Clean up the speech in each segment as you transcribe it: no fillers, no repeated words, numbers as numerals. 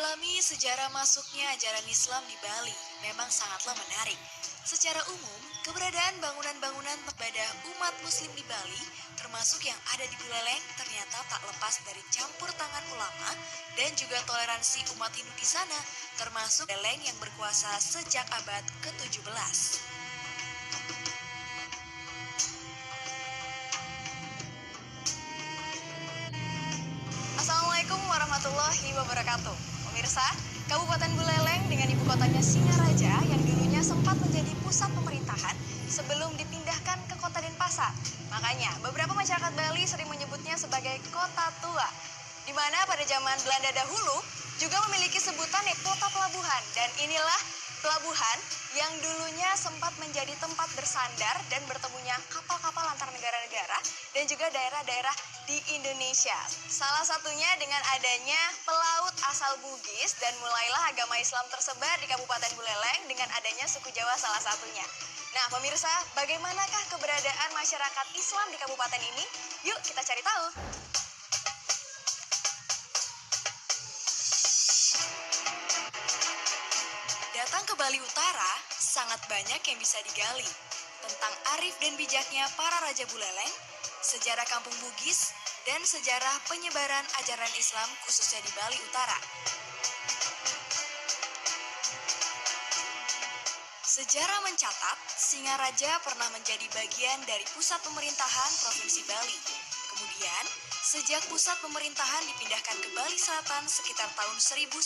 Mendalami sejarah masuknya ajaran Islam di Bali memang sangatlah menarik. Secara umum, keberadaan bangunan-bangunan ibadah umat Muslim di Bali, termasuk yang ada di Buleleng, ternyata tak lepas dari campur tangan ulama dan juga toleransi umat Hindu di sana, termasuk Buleleng yang berkuasa sejak abad ke-17. Assalamualaikum warahmatullahi wabarakatuh. Pemirsa, Kabupaten Buleleng dengan ibu kotanya Singaraja yang dulunya sempat menjadi pusat pemerintahan sebelum dipindahkan ke kota Denpasar. Makanya, beberapa masyarakat Bali sering menyebutnya sebagai kota tua, di mana pada zaman Belanda dahulu juga memiliki sebutan kota pelabuhan. Dan inilah pelabuhan yang dulunya sempat menjadi tempat bersandar dan bertemunya kapal-kapal antar negara-negara dan juga daerah-daerah di Indonesia. Salah satunya dengan adanya pelaut asal Bugis dan mulailah agama Islam tersebar di Kabupaten Buleleng dengan adanya suku Jawa salah satunya. Nah pemirsa, bagaimanakah keberadaan masyarakat Islam di kabupaten ini? Yuk kita cari tahu. Datang ke Bali Utara, sangat banyak yang bisa digali. Tentang arif dan bijaknya para Raja Buleleng, sejarah kampung Bugis, dan sejarah penyebaran ajaran Islam khususnya di Bali Utara. Sejarah mencatat, Singaraja pernah menjadi bagian dari pusat pemerintahan Provinsi Bali. Kemudian, sejak pusat pemerintahan dipindahkan ke Bali Selatan sekitar tahun 1950.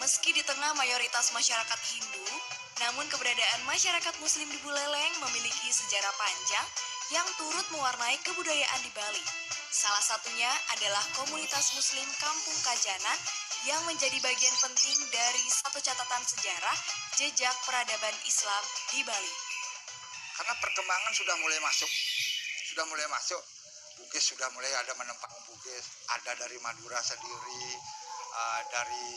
Meski di tengah mayoritas masyarakat Hindu, namun keberadaan masyarakat Muslim di Buleleng memiliki sejarah panjang yang turut mewarnai kebudayaan di Bali. Salah satunya adalah komunitas Muslim Kampung Kajanan yang menjadi bagian penting dari satu catatan sejarah jejak peradaban Islam di Bali. Karena perkembangan sudah mulai masuk. Bugis sudah mulai ada menempah Bugis, ada dari Madura sendiri, dari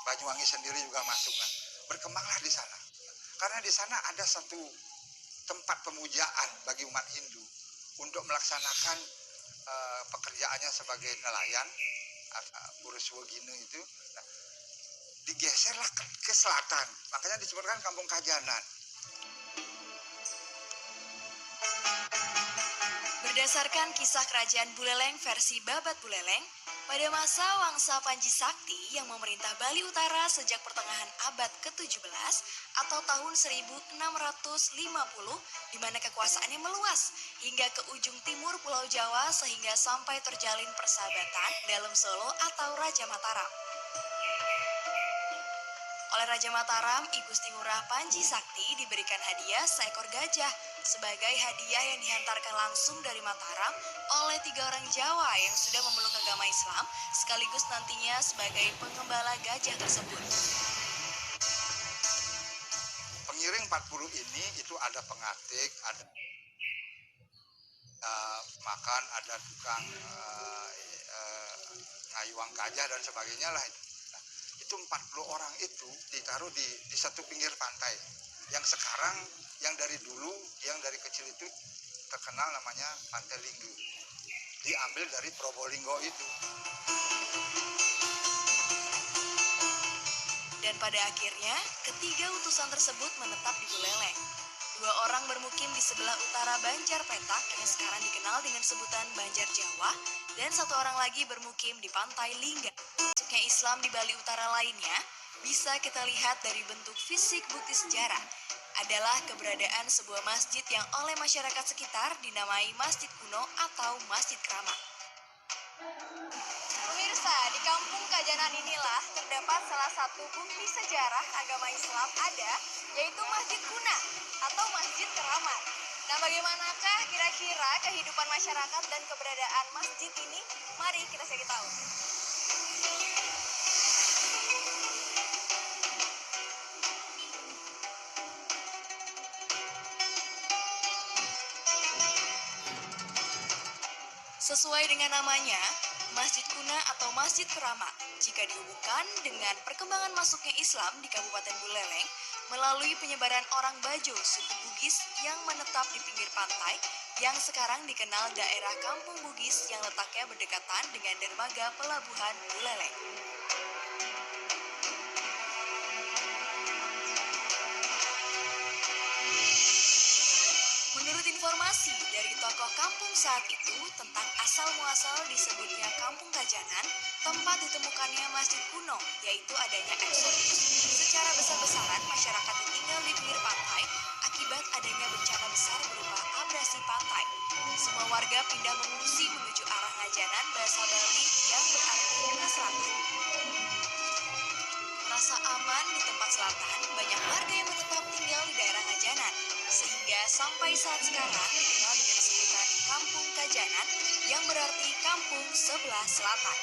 Banyuwangi sendiri juga masuk. Nah, berkembanglah di sana. Karena di sana ada satu tempat pemujaan bagi umat Hindu untuk melaksanakan pekerjaannya sebagai nelayan, Buruswogine itu. Nah, digeserlah ke selatan, makanya disebutkan Kampung Kajanan. Berdasarkan kisah kerajaan Buleleng versi Babat Buleleng, pada masa Wangsa Panji Sakti yang memerintah Bali Utara sejak pertengahan abad ke-17 atau tahun 1650, di mana kekuasaannya meluas hingga ke ujung timur Pulau Jawa sehingga sampai terjalin persahabatan dalam Solo atau Raja Mataram. Oleh Raja Mataram, I Gusti Ngurah Panji Sakti diberikan hadiah seekor gajah sebagai hadiah yang dihantarkan langsung dari Mataram oleh 3 orang Jawa yang sudah memeluk agama Islam sekaligus nantinya sebagai pengembala gajah tersebut. Pengiring 40 ini itu ada pengatik, ada makan, ada tukang ngayuang gajah dan sebagainya lah. Itu 40 orang itu ditaruh di satu pinggir pantai yang sekarang, yang dari dulu, yang dari kecil itu terkenal namanya Pantai Linggu, diambil dari Probolinggo itu. Dan pada akhirnya, ketiga utusan tersebut menetap di Buleleng. 2 orang bermukim di sebelah utara Banjar Petak yang sekarang dikenal dengan sebutan Banjar Jawa, dan 1 orang lagi bermukim di Pantai Lingga. Masuknya Islam di Bali Utara lainnya bisa kita lihat dari bentuk fisik bukti sejarah adalah keberadaan sebuah masjid yang oleh masyarakat sekitar dinamai Masjid Kuno atau Masjid Keramat. Pemirsa, di Kampung Kajanan inilah terdapat salah satu bukti sejarah agama Islam ada, yaitu Masjid Kuna atau Masjid Keramat. Nah, bagaimanakah kira-kira kehidupan masyarakat dan keberadaan masjid ini? Mari kita cari tahu. Sesuai dengan namanya, Masjid Kuna atau Masjid Keramat, jika dihubungkan dengan perkembangan masuknya Islam di Kabupaten Buleleng melalui penyebaran orang Bajo suku Bugis yang menetap di pinggir pantai yang sekarang dikenal daerah Kampung Bugis yang letaknya berdekatan dengan dermaga Pelabuhan Buleleng. Menurut informasi dari tokoh kampung saat itu tentang asal-muasal disebutnya Kampung Kajanan, tempat ditemukannya masjid kuno, yaitu adanya eksodus secara besar-besaran masyarakat yang tinggal di pinggir pantai akibat adanya bencana besar berupa abrasi pantai. Semua warga pindah mengungsi menuju arah Ngajanan bahasa Bali yang berarti ke selatan. Merasa aman di tempat selatan, banyak warga yang tetap tinggal di daerah Ngajanan, sehingga sampai saat sekarang dikenal dengan sebutan Kampung Kajanan yang berarti kampung sebelah selatan.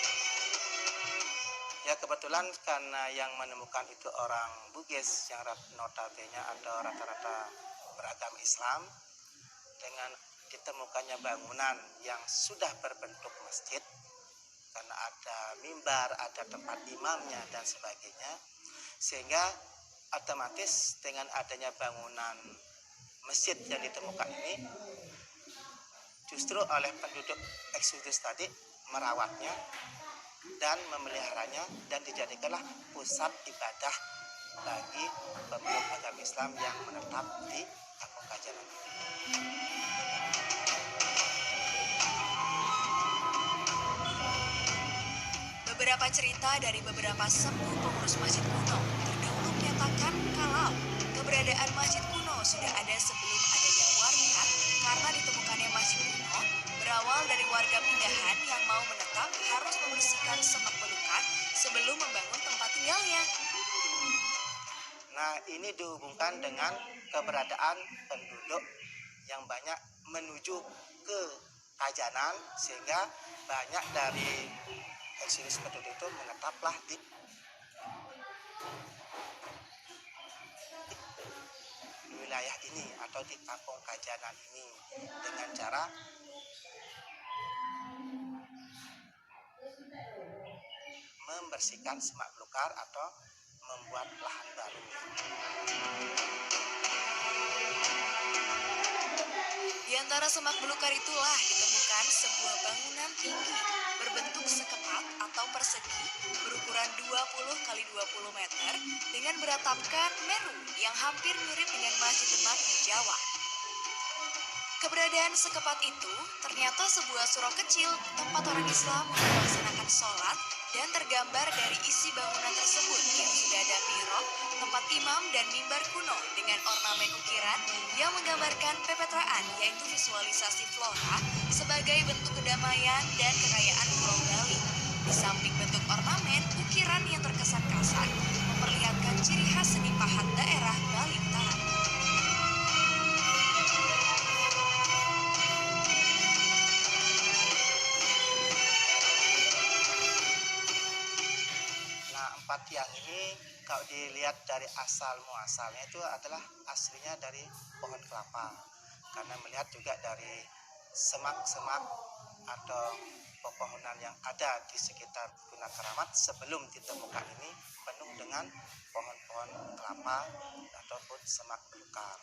Ya, kebetulan karena yang menemukan itu orang Bugis yang notabene atau rata-rata beragama Islam, dengan ditemukannya bangunan yang sudah berbentuk masjid karena ada mimbar, ada tempat imamnya dan sebagainya, sehingga otomatis dengan adanya bangunan masjid yang ditemukan ini justru oleh penduduk eksodus tadi merawatnya dan memeliharanya dan dijadikanlah pusat ibadah bagi pemeluk agama Islam yang menetap di Kampung Kajanan. Beberapa cerita dari beberapa sepuh pengurus masjid kuno terdahulu menyatakan kalau keberadaan masjid kuno sudah ada sebelum adanya warga karena ditemukannya masjid kuno berawal dari warga pindahan yang mau menetap harus membersihkan semak belukar sebelum membangun tempat tinggalnya. Nah, ini dihubungkan dengan keberadaan penduduk yang banyak menuju ke Kajanan, sehingga banyak dari eksodus penduduk itu menetaplah di wilayah ini atau di Kampung Kajanan ini dengan cara membersihkan semak belukar atau membuat lahan baru. Di antara semak belukar itulah ditemukan sebuah bangunan tinggi berbentuk sekepat atau persegi berukuran 20 x 20 meter dengan beratapkan meru yang hampir mirip dengan Masjid Demak di Jawa. Keberadaan sekepat itu ternyata sebuah surau kecil tempat orang Islam melaksanakan sholat dan tergambar dari isi bangunan tersebut yang sudah ada mihrab, tempat imam dan mimbar kuno dengan ornamen ukiran yang menggambarkan pepetraan yaitu visualisasi flora sebagai bentuk kedamaian dan kekayaan Pulau Bali. Di samping bentuk ornamen, ukiran yang terkesan kasar memperlihatkan ciri khas seni pahat daerah Bali Utara. Empat tiang ini kalau dilihat dari asal muasalnya itu adalah aslinya dari pohon kelapa, karena melihat juga dari semak-semak atau pepohonan yang ada di sekitar Gunung Keramat sebelum ditemukan ini penuh dengan pohon-pohon kelapa ataupun semak belukar.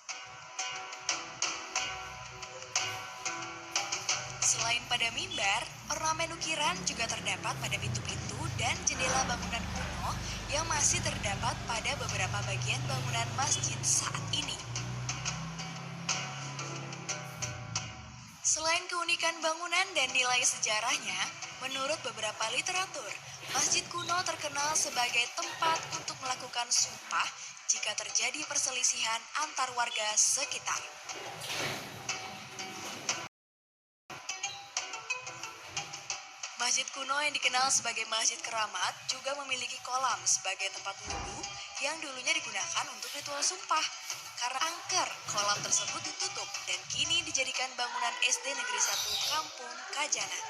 Selain pada mimbar, ornamen ukiran juga terdapat pada pintu-pintu dan jendela bangunan kuno yang masih terdapat pada beberapa bagian bangunan masjid saat ini. Selain keunikan bangunan dan nilai sejarahnya, menurut beberapa literatur, masjid kuno terkenal sebagai tempat untuk melakukan sumpah jika terjadi perselisihan antar warga sekitar. Masjid kuno yang dikenal sebagai Masjid Keramat juga memiliki kolam sebagai tempat wudhu yang dulunya digunakan untuk ritual sumpah. Karena angker, kolam tersebut ditutup dan kini dijadikan bangunan SD Negeri 1 Kampung Kajanan.